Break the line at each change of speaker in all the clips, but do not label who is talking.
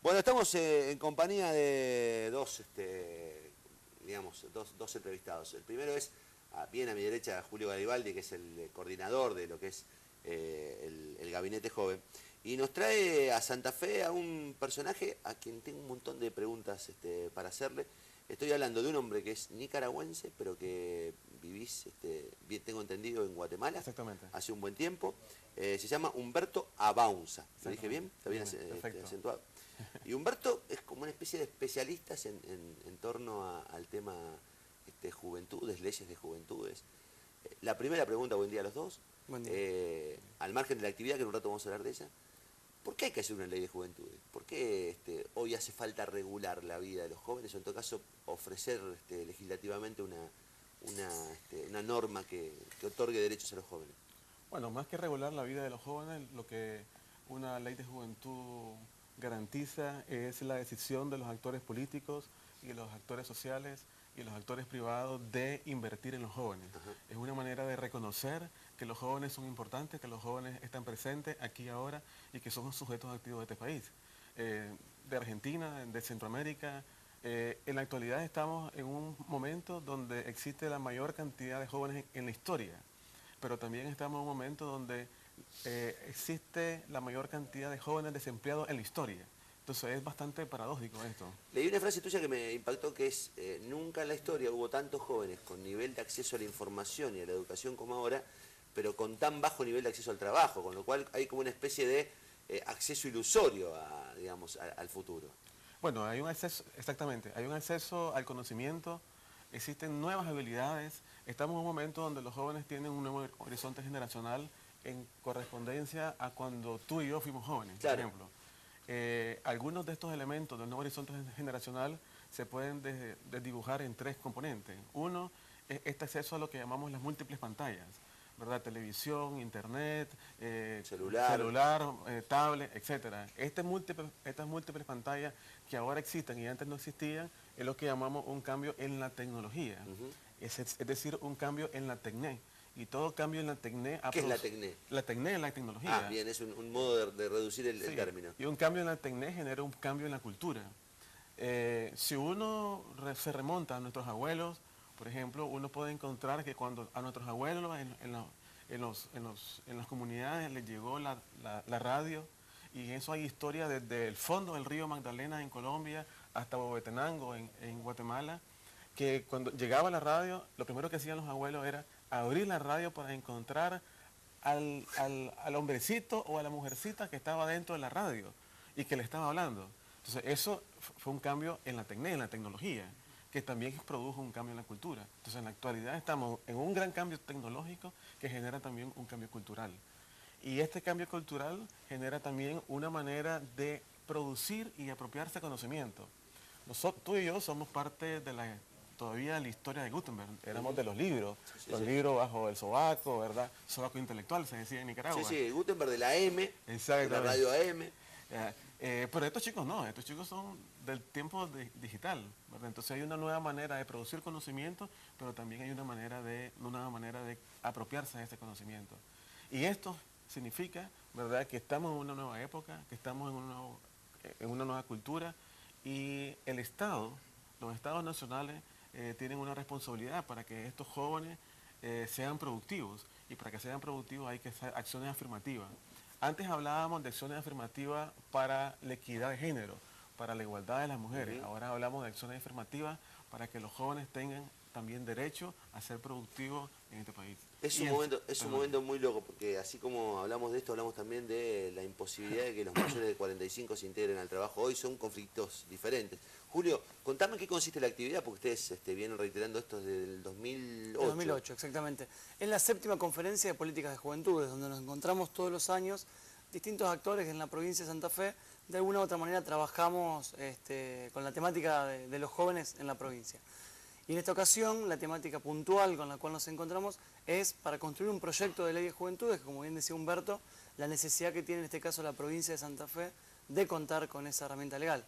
Bueno, estamos en compañía de dos entrevistados. El primero es, bien a mi derecha, Julio Garibaldi, que es el coordinador de lo que es el Gabinete Joven. Y nos trae a Santa Fe a un personaje a quien tengo un montón de preguntas para hacerle. Estoy hablando de un hombre que es nicaragüense, pero que vivís, bien tengo entendido, en Guatemala.
Exactamente.
Hace un buen tiempo. Se llama Humberto Abaunza. ¿Lo dije bien? ¿Está bien
Perfecto.
acentuado? Y Humberto es como una especie de especialistas en torno al tema juventudes, leyes de juventudes. La primera pregunta, buen día a los dos.
Buen día.
Al margen de la actividad, que en un rato vamos a hablar de ella, ¿por qué hay que hacer una ley de juventudes? ¿Por qué hoy hace falta regular la vida de los jóvenes o en todo caso ofrecer legislativamente una norma que otorgue derechos a los jóvenes?
Bueno, más que regular la vida de los jóvenes, lo que una ley de juventud garantiza es la decisión de los actores políticos y los actores sociales y los actores privados de invertir en los jóvenes.
Ajá.
Es una manera de reconocer que los jóvenes son importantes, que los jóvenes están presentes aquí y ahora y que son sujetos activos de este país. De Argentina, de Centroamérica, en la actualidad estamos en un momento donde existe la mayor cantidad de jóvenes en la historia, pero también estamos en un momento donde existe la mayor cantidad de jóvenes desempleados en la historia. Entonces es bastante paradójico esto.
Leí una frase tuya que me impactó, que es, nunca en la historia hubo tantos jóvenes con nivel de acceso a la información y a la educación como ahora, pero con tan bajo nivel de acceso al trabajo, con lo cual hay como una especie de acceso ilusorio al futuro.
Bueno, hay un acceso, exactamente, hay un acceso al conocimiento, existen nuevas habilidades, estamos en un momento donde los jóvenes tienen un nuevo horizonte generacional en correspondencia a cuando tú y yo fuimos jóvenes,
Claro.
por ejemplo. Algunos de estos elementos del nuevo horizonte generacional se pueden desdibujar en tres componentes. Uno es este acceso a lo que llamamos las múltiples pantallas, ¿verdad? Televisión, internet, celular, tablet, etc. Estas múltiples pantallas que ahora existen y antes no existían es lo que llamamos un cambio en la tecnología, es decir, un cambio en la tecné. Y todo cambio en la tecné...
¿Qué es la tecné?
La tecné es la tecnología.
Ah, bien, es un modo de reducir el término.
Y un cambio en la tecné genera un cambio en la cultura. Si uno se remonta a nuestros abuelos, por ejemplo, uno puede encontrar que cuando a nuestros abuelos en las comunidades les llegó la radio, y en eso hay historia desde el fondo del río Magdalena en Colombia hasta Huehuetenango en Guatemala, que cuando llegaba la radio, lo primero que hacían los abuelos era abrir la radio para encontrar al hombrecito o a la mujercita que estaba dentro de la radio y que le estaba hablando. Entonces eso fue un cambio en la tecnología, que también produjo un cambio en la cultura. Entonces en la actualidad estamos en un gran cambio tecnológico que genera también un cambio cultural. Y este cambio cultural genera también una manera de producir y apropiarse de conocimiento. Tú y yo somos parte de todavía de la historia de Gutenberg, éramos de los libros, los libros bajo el sobaco, ¿verdad? Sobaco intelectual, se decía en Nicaragua.
Sí, Gutenberg de la M, de la radio AM.
Pero estos chicos no, estos chicos son del tiempo digital, ¿verdad? Entonces hay una nueva manera de producir conocimiento, pero también hay una nueva manera de apropiarse de ese conocimiento. Y esto significa, ¿verdad?, que estamos en una nueva época, que estamos en una nueva cultura, y el Estado, los estados nacionales, tienen una responsabilidad para que estos jóvenes sean productivos, y para que sean productivos hay que hacer acciones afirmativas. Antes hablábamos de acciones afirmativas para la equidad de género, para la igualdad de las mujeres. Ahora hablamos de acciones afirmativas para que los jóvenes tengan también derecho a ser productivos en este país.
Es un momento muy loco, porque así como hablamos de esto, hablamos también de la imposibilidad de que los mayores de 45 se integren al trabajo. Hoy son conflictos diferentes. Julio, contame en qué consiste la actividad, porque ustedes vienen reiterando esto desde el 2008.
2008, exactamente. Es la 7ª conferencia de políticas de juventudes, donde nos encontramos todos los años distintos actores en la provincia de Santa Fe. De alguna u otra manera trabajamos con la temática de los jóvenes en la provincia. Y en esta ocasión, la temática puntual con la cual nos encontramos es para construir un proyecto de ley de juventudes, que como bien decía Humberto, la necesidad que tiene en este caso la provincia de Santa Fe de contar con esa herramienta legal.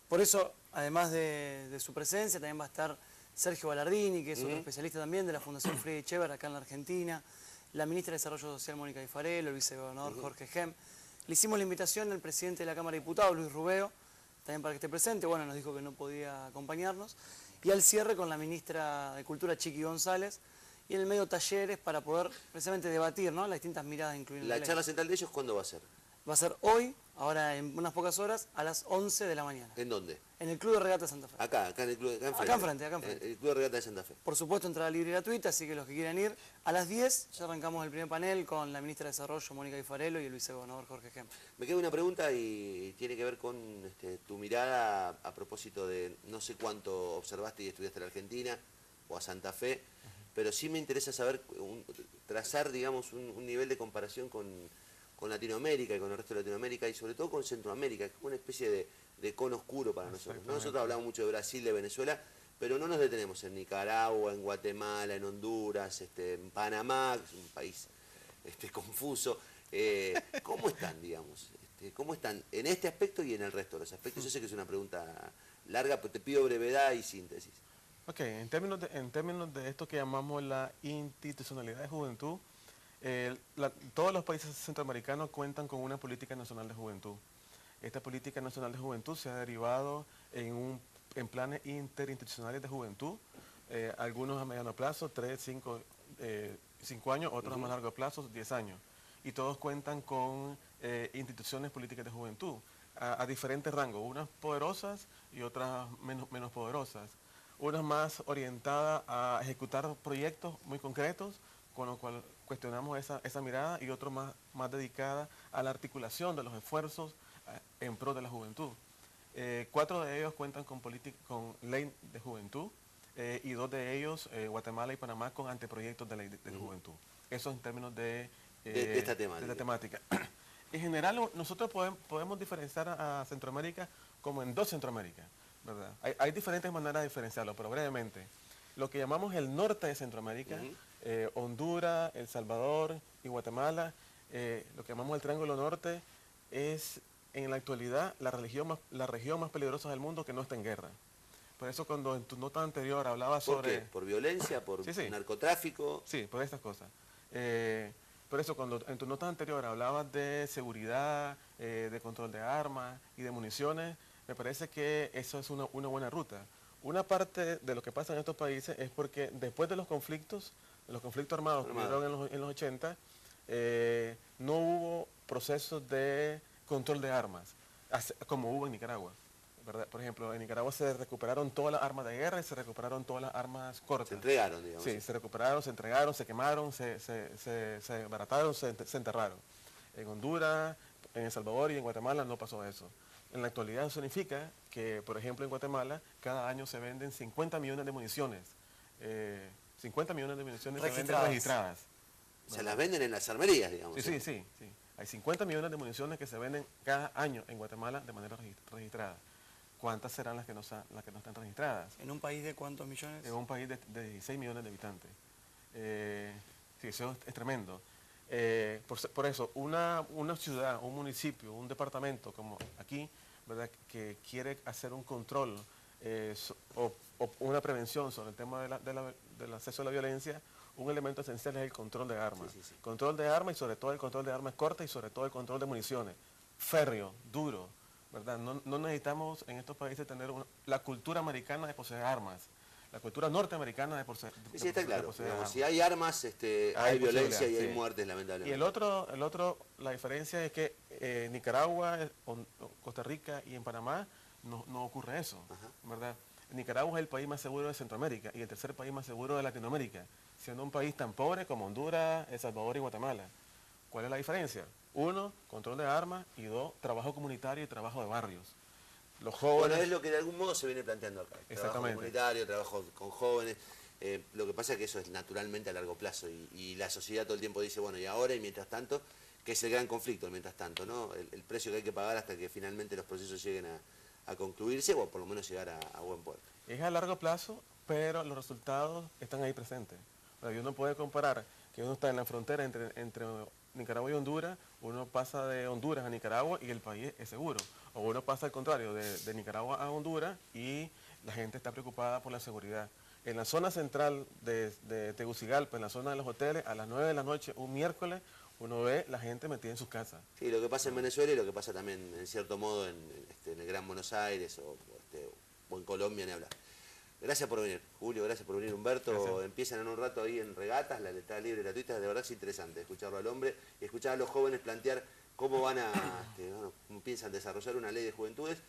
Por eso, además de su presencia, también va a estar Sergio Ballardini, que es otro especialista también de la Fundación Friedrich Ebert acá en la Argentina, la ministra de Desarrollo Social Mónica Di Farello, el vicegobernador Jorge Gem. Le hicimos la invitación al presidente de la Cámara de Diputados, Luis Rubeo, también para que esté presente. Bueno, nos dijo que no podía acompañarnos. Y al cierre con la ministra de Cultura, Chiqui González, y en el medio talleres para poder precisamente debatir, ¿no?, las distintas miradas incluidas en la
¿La
ley.
charla central de ellos cuándo va a ser?
Va a ser hoy, ahora en unas pocas horas, a las 11 de la mañana.
¿En dónde?
En el Club de Regata de Santa Fe.
Acá en el club,
Acá enfrente.
El Club de Regata de Santa Fe.
Por supuesto, entrada libre y gratuita, así que los que quieran ir, a las 10 ya arrancamos el primer panel con la ministra de Desarrollo, Mónica Guifarello, y el vicegobernador Jorge Gem.
Me queda una pregunta y tiene que ver con tu mirada a propósito de, no sé cuánto observaste y estudiaste en la Argentina o a Santa Fe, pero sí me interesa saber, trazar, digamos, un nivel de comparación con Latinoamérica y con el resto de Latinoamérica y sobre todo con Centroamérica, que es como una especie de cono oscuro para nosotros, ¿no? Nosotros hablamos mucho de Brasil, de Venezuela, pero no nos detenemos en Nicaragua, en Guatemala, en Honduras, en Panamá, que es un país confuso. ¿Cómo están, digamos? ¿Cómo están en este aspecto y en el resto de los aspectos? Yo sé que es una pregunta larga, pero te pido brevedad y síntesis.
Ok, en términos de esto que llamamos la institucionalidad de juventud, todos los países centroamericanos cuentan con una política nacional de juventud. Esta política nacional de juventud se ha derivado en planes interinstitucionales de juventud, algunos a mediano plazo, 3, 5 años, otros a más largo plazo, 10 años. Y todos cuentan con instituciones políticas de juventud a diferentes rangos, unas poderosas y otras menos poderosas. Unas más orientadas a ejecutar proyectos muy concretos, con lo cual cuestionamos esa mirada, y otros más dedicadas a la articulación de los esfuerzos en pro de la juventud. 4 de ellos cuentan con ley de juventud, y 2 de ellos, Guatemala y Panamá, con anteproyectos de ley de juventud. Eso en términos de
esta
temática. En general, nosotros podemos diferenciar a Centroamérica como en 2 Centroamérica, ¿verdad? Hay diferentes maneras de diferenciarlo, pero brevemente. Lo que llamamos el norte de Centroamérica, Honduras, El Salvador y Guatemala, lo que llamamos el Triángulo Norte, es en la actualidad la región más peligrosa del mundo que no está en guerra. Por eso cuando en tu nota anterior hablabas sobre...
¿Por qué? ¿Por violencia? ¿Por
sí.
narcotráfico?
Sí, por estas cosas. Por eso cuando en tu nota anterior hablabas de seguridad, de control de armas y de municiones, me parece que eso es una buena ruta. Una parte de lo que pasa en estos países es porque después de los conflictos armados que hubieron en los 80, no hubo procesos de control de armas, como hubo en Nicaragua, ¿verdad? Por ejemplo, en Nicaragua se recuperaron todas las armas de guerra y se recuperaron todas las armas cortas.
Se entregaron, digamos.
Sí, se recuperaron, se entregaron, se quemaron, se barataron, se enterraron. En Honduras, en El Salvador y en Guatemala no pasó eso. En la actualidad eso significa que, por ejemplo, en Guatemala cada año se venden 50 millones de municiones. 50 millones de municiones se venden registradas.
Se las venden en las armerías, digamos.
Sí. Hay 50 millones de municiones que se venden cada año en Guatemala de manera registrada. ¿Cuántas serán las que no están registradas?
¿En un país de cuántos millones?
En un país de 16 millones de habitantes. Sí, eso es tremendo. Por eso, una ciudad, un municipio, un departamento como aquí, ¿verdad?, que quiere hacer un control o una prevención sobre el tema del acceso a la violencia, un elemento esencial es el control de armas.
Sí.
Control de armas, y sobre todo el control de armas cortas, y sobre todo el control de municiones. Férreo, duro, ¿verdad? No necesitamos en estos países tener la cultura americana de poseer armas. La cultura norteamericana de poseer armas.
Sí, está claro. Digamos, si hay armas, hay violencia y hay muertes, lamentablemente.
Y el otro, la diferencia es que Nicaragua, Costa Rica y en Panamá no ocurre eso, ¿verdad? Nicaragua es el país más seguro de Centroamérica y el tercer país más seguro de Latinoamérica, siendo un país tan pobre como Honduras, El Salvador y Guatemala. ¿Cuál es la diferencia? 1, control de armas, y 2, trabajo comunitario y trabajo de barrios. Los jóvenes...
Bueno, es lo que de algún modo se viene planteando acá. Trabajo comunitario, trabajo con jóvenes. Lo que pasa es que eso es naturalmente a largo plazo y la sociedad todo el tiempo dice, bueno, y ahora y mientras tanto, que es el gran conflicto, el mientras tanto, ¿no? El precio que hay que pagar hasta que finalmente los procesos lleguen a concluirse o por lo menos llegar a buen puerto.
Es a largo plazo, pero los resultados están ahí presentes. Uno no puede comparar que uno está en la frontera entre Nicaragua y Honduras, uno pasa de Honduras a Nicaragua y el país es seguro. O uno pasa al contrario, de Nicaragua a Honduras y la gente está preocupada por la seguridad. En la zona central de Tegucigalpa, en la zona de los hoteles, a las 9 de la noche, un miércoles, uno ve la gente metida en sus casas.
Sí, lo que pasa en Venezuela y lo que pasa también, en cierto modo, en el Gran Buenos Aires o en Colombia, ni hablar. Gracias por venir, Julio, gracias por venir, Humberto.
Gracias.
Empiezan en un rato ahí en Regatas, la letra libre gratuita. De verdad es interesante escucharlo al hombre y escuchar a los jóvenes plantear cómo van a, cómo piensan desarrollar una ley de juventudes.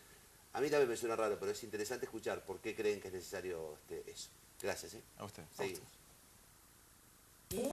A mí también me suena raro, pero es interesante escuchar por qué creen que es necesario eso. Gracias.
A usted.
Seguimos.